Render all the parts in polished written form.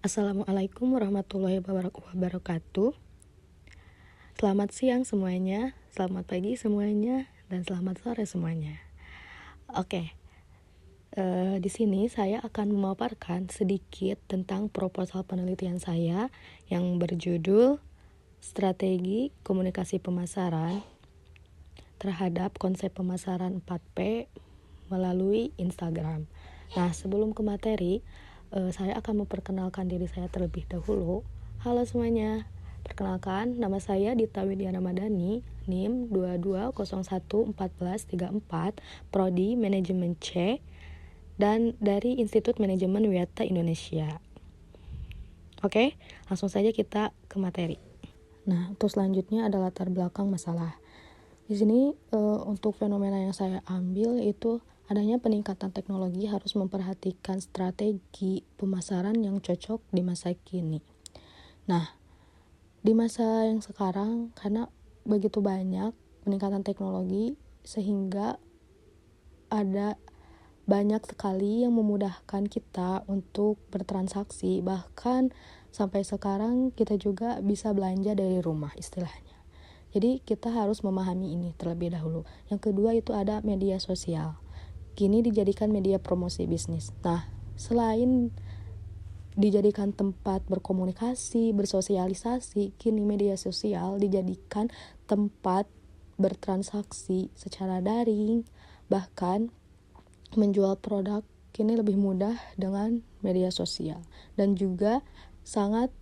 Assalamualaikum warahmatullahi wabarakatuh. Selamat siang semuanya, selamat pagi semuanya, dan selamat sore semuanya. Oke, di sini saya akan memaparkan sedikit tentang proposal penelitian saya yang berjudul Strategi Komunikasi Pemasaran terhadap konsep pemasaran 4P melalui Instagram. Nah, sebelum ke materi, saya akan memperkenalkan diri saya terlebih dahulu. Halo semuanya, perkenalkan nama saya Dita Widya Ramadhani, NIM 22011434, Prodi Manajemen C, dan dari Institut Manajemen Wiata Indonesia. Oke, langsung saja kita ke materi. Nah, untuk selanjutnya adalah latar belakang masalah. Di sini untuk fenomena yang saya ambil itu adanya peningkatan teknologi harus memperhatikan strategi pemasaran yang cocok di masa kini. Nah, di masa yang sekarang karena begitu banyak peningkatan teknologi sehingga ada banyak sekali yang memudahkan kita untuk bertransaksi, bahkan sampai sekarang kita juga bisa belanja dari rumah istilahnya. Jadi kita harus memahami ini terlebih dahulu. Yang kedua itu ada media sosial. Kini dijadikan media promosi bisnis. Nah, selain dijadikan tempat berkomunikasi, bersosialisasi, kini media sosial dijadikan tempat bertransaksi secara daring, bahkan menjual produk kini lebih mudah dengan media sosial dan juga sangat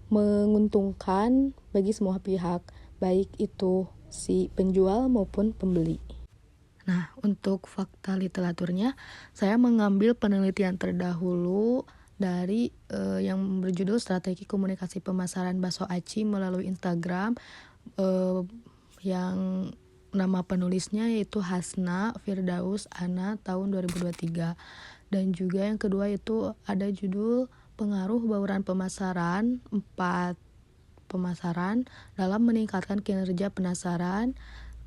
menguntungkan bagi semua pihak, baik itu si penjual maupun pembeli. Nah, untuk fakta literaturnya, saya mengambil penelitian terdahulu dari yang berjudul Strategi Komunikasi Pemasaran Bakso Aci melalui Instagram, yang nama penulisnya yaitu Hasna Firdaus Ana tahun 2023. Dan juga yang kedua itu ada judul Pengaruh Bauran Pemasaran 4 Pemasaran dalam Meningkatkan Kinerja Penasaran,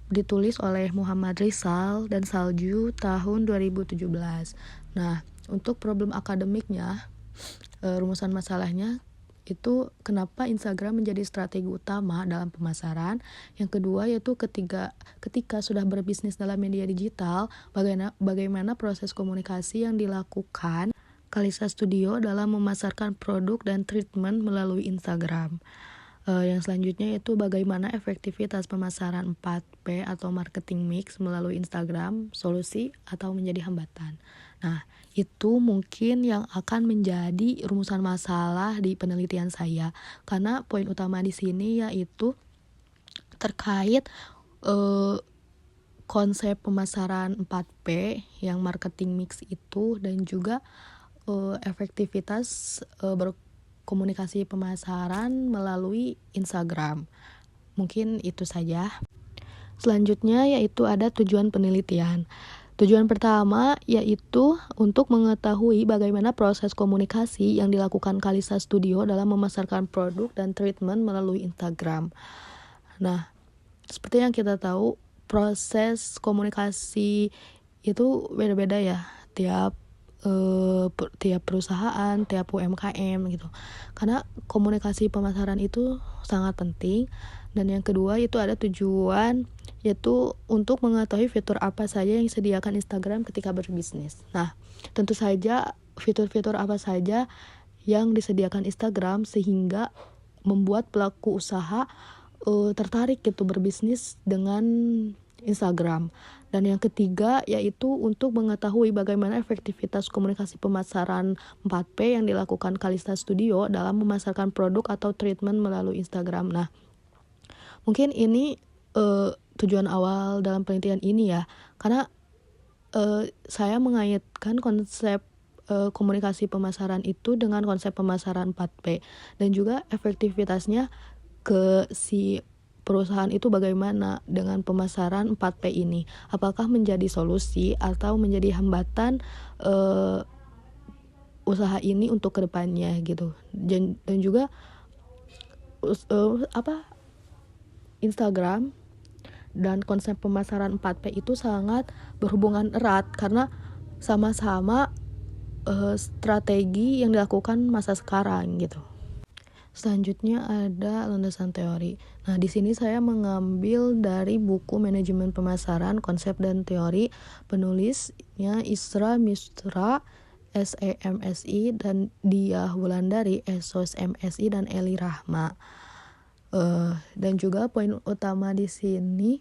ditulis oleh Muhammad Rizal dan Salju tahun 2017. Nah, untuk problem akademiknya, rumusan masalahnya itu kenapa Instagram menjadi strategi utama dalam pemasaran. Yang kedua yaitu ketika sudah berbisnis dalam media digital, bagaimana proses komunikasi yang dilakukan Kalisa Studio dalam memasarkan produk dan treatment melalui Instagram. Yang selanjutnya yaitu bagaimana efektivitas pemasaran 4P atau marketing mix melalui Instagram, solusi atau menjadi hambatan. Nah, itu mungkin yang akan menjadi rumusan masalah di penelitian saya. Karena poin utama di sini yaitu terkait konsep pemasaran 4P yang marketing mix itu dan juga efektivitas berkomunikasi pemasaran melalui Instagram. Mungkin itu saja. Selanjutnya yaitu ada tujuan penelitian. Tujuan pertama yaitu untuk mengetahui bagaimana proses komunikasi yang dilakukan Kalisa Studio dalam memasarkan produk dan treatment melalui Instagram. Nah, seperti yang kita tahu, proses komunikasi itu beda-beda ya, tiap perusahaan, tiap UMKM gitu. Karena komunikasi pemasaran itu sangat penting. Dan yang kedua itu ada tujuan, yaitu untuk mengetahui fitur apa saja yang disediakan Instagram ketika berbisnis. Nah, tentu saja fitur-fitur apa saja yang disediakan Instagram sehingga membuat pelaku usaha tertarik gitu berbisnis dengan Instagram. Dan yang ketiga yaitu untuk mengetahui bagaimana efektivitas komunikasi pemasaran 4P yang dilakukan Kalista Studio dalam memasarkan produk atau treatment melalui Instagram. Nah, mungkin ini tujuan awal dalam penelitian ini ya, karena saya mengaitkan konsep komunikasi pemasaran itu dengan konsep pemasaran 4P dan juga efektivitasnya ke si perusahaan itu bagaimana dengan pemasaran 4P ini. Apakah menjadi solusi atau menjadi hambatan usaha ini untuk kedepannya gitu. Dan juga Instagram dan konsep pemasaran 4P itu sangat berhubungan erat karena sama-sama strategi yang dilakukan masa sekarang gitu. Selanjutnya ada landasan teori. Nah, di sini saya mengambil dari buku Manajemen Pemasaran, Konsep dan Teori, penulisnya Isra Misra, SEMSI, dan Diah Wulandari, SOSMSI, dan Eli Rahma. Dan juga poin utama di sini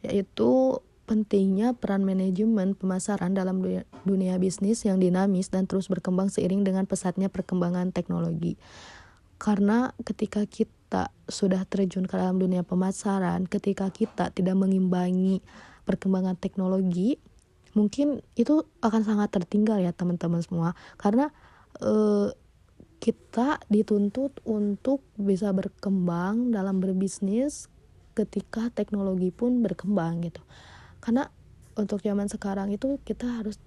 yaitu pentingnya peran manajemen pemasaran dalam dunia bisnis yang dinamis dan terus berkembang seiring dengan pesatnya perkembangan teknologi. Karena ketika kita sudah terjun ke dalam dunia pemasaran, ketika kita tidak mengimbangi perkembangan teknologi, mungkin itu akan sangat tertinggal ya teman-teman semua. Karena kita dituntut untuk bisa berkembang dalam berbisnis ketika teknologi pun berkembang gitu. Karena untuk zaman sekarang itu kita harus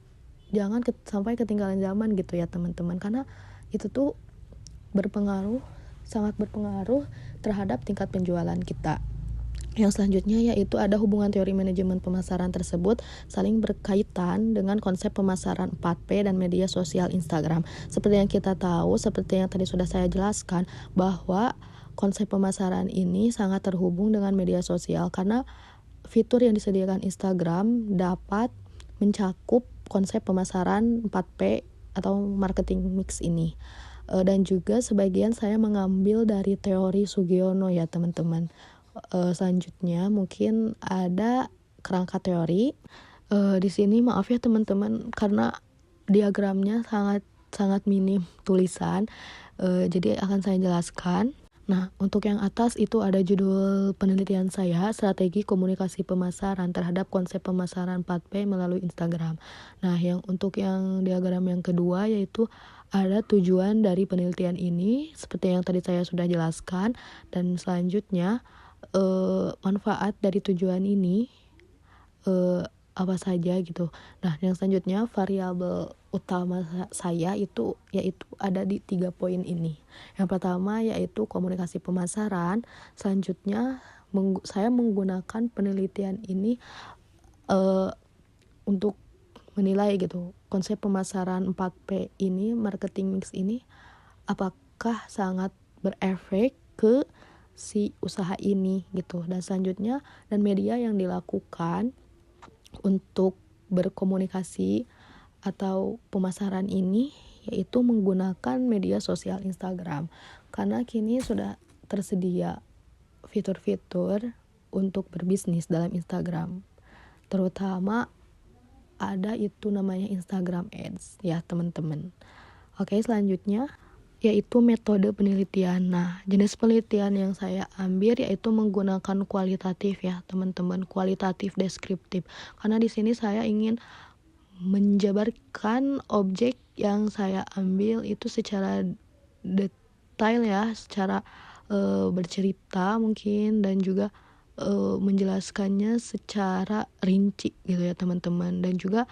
jangan sampai ketinggalan zaman gitu ya teman-teman. Karena itu tuh sangat berpengaruh terhadap tingkat penjualan kita. Yang selanjutnya yaitu ada hubungan teori manajemen pemasaran tersebut saling berkaitan dengan konsep pemasaran 4P dan media sosial Instagram. Seperti yang kita tahu, seperti yang tadi sudah saya jelaskan, bahwa konsep pemasaran ini sangat terhubung dengan media sosial karena fitur yang disediakan Instagram dapat mencakup konsep pemasaran 4P atau marketing mix ini. Dan juga sebagian saya mengambil dari teori Sugiono ya teman-teman. Selanjutnya mungkin ada kerangka teori. Di sini maaf ya teman-teman karena diagramnya sangat minim tulisan. Jadi akan saya jelaskan. Nah, untuk yang atas itu ada judul penelitian saya, Strategi Komunikasi Pemasaran terhadap Konsep Pemasaran 4P melalui Instagram. Nah, untuk yang diagram yang kedua yaitu ada tujuan dari penelitian ini, seperti yang tadi saya sudah jelaskan, dan selanjutnya manfaat dari tujuan ini apa saja gitu. Nah, yang selanjutnya variabel utama saya yaitu ada di 3 poin ini. Yang pertama yaitu komunikasi pemasaran. Selanjutnya saya menggunakan penelitian ini untuk menilai gitu konsep pemasaran 4P ini, marketing mix ini apakah sangat berefek ke si usaha ini gitu. Dan selanjutnya dan media yang dilakukan untuk berkomunikasi atau pemasaran ini yaitu menggunakan media sosial Instagram, karena kini sudah tersedia fitur-fitur untuk berbisnis dalam Instagram, terutama ada itu namanya Instagram Ads ya teman-teman. Oke, selanjutnya yaitu metode penelitian. Nah, jenis penelitian yang saya ambil yaitu menggunakan kualitatif ya, teman-teman, kualitatif deskriptif. Karena di sini saya ingin menjabarkan objek yang saya ambil itu secara detail ya, secara bercerita mungkin, dan juga menjelaskannya secara rinci gitu ya, teman-teman. Dan juga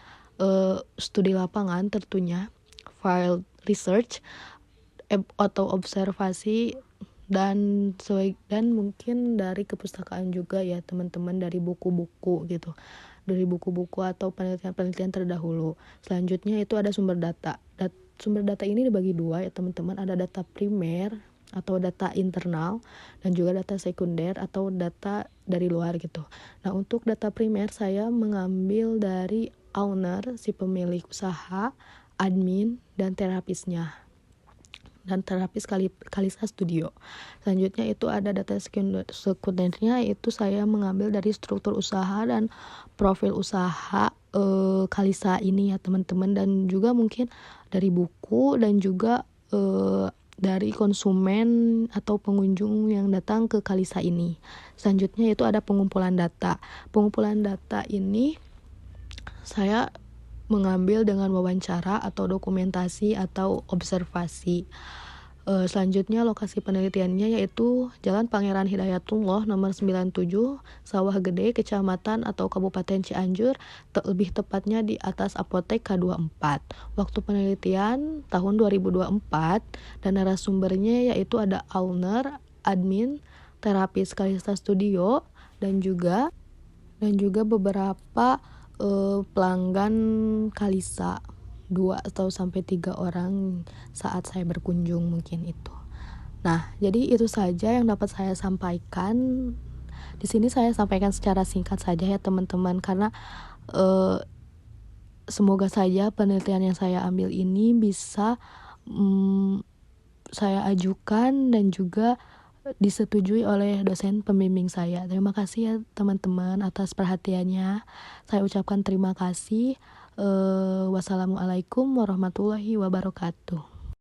studi lapangan tentunya, field research atau observasi dan mungkin dari kepustakaan juga ya teman-teman, dari buku-buku gitu, dari buku-buku atau penelitian terdahulu. Selanjutnya itu ada sumber data. Sumber data ini dibagi dua ya teman-teman, ada data primer atau data internal dan juga data sekunder atau data dari luar gitu. Nah, untuk data primer saya mengambil dari owner, si pemilik usaha, admin, dan terapisnya, dan terapis Kalisa Studio. Selanjutnya itu ada data sekundernya, itu saya mengambil dari struktur usaha dan profil usaha Kalisa ini ya teman-teman, dan juga mungkin dari buku dan juga dari konsumen atau pengunjung yang datang ke Kalisa ini. Selanjutnya itu ada pengumpulan data. Pengumpulan data ini saya mengambil dengan wawancara atau dokumentasi atau observasi. Selanjutnya lokasi penelitiannya yaitu Jalan Pangeran Hidayatullah nomor 97, Sawah Gede, Kecamatan atau Kabupaten Cianjur, lebih tepatnya di atas Apotek K24. Waktu penelitian tahun 2024 dan narasumbernya yaitu ada owner, admin, terapis Kalista Studio, dan juga beberapa pelanggan Kalisa 2 atau sampai 3 orang saat saya berkunjung mungkin itu. Nah, jadi itu saja yang dapat saya sampaikan. Di sini saya sampaikan secara singkat saja ya teman-teman, karena semoga saja penelitian yang saya ambil ini bisa saya ajukan dan juga disetujui oleh dosen pembimbing saya. Terima kasih ya teman-teman atas perhatiannya. Saya ucapkan terima kasih. Wassalamualaikum warahmatullahi wabarakatuh.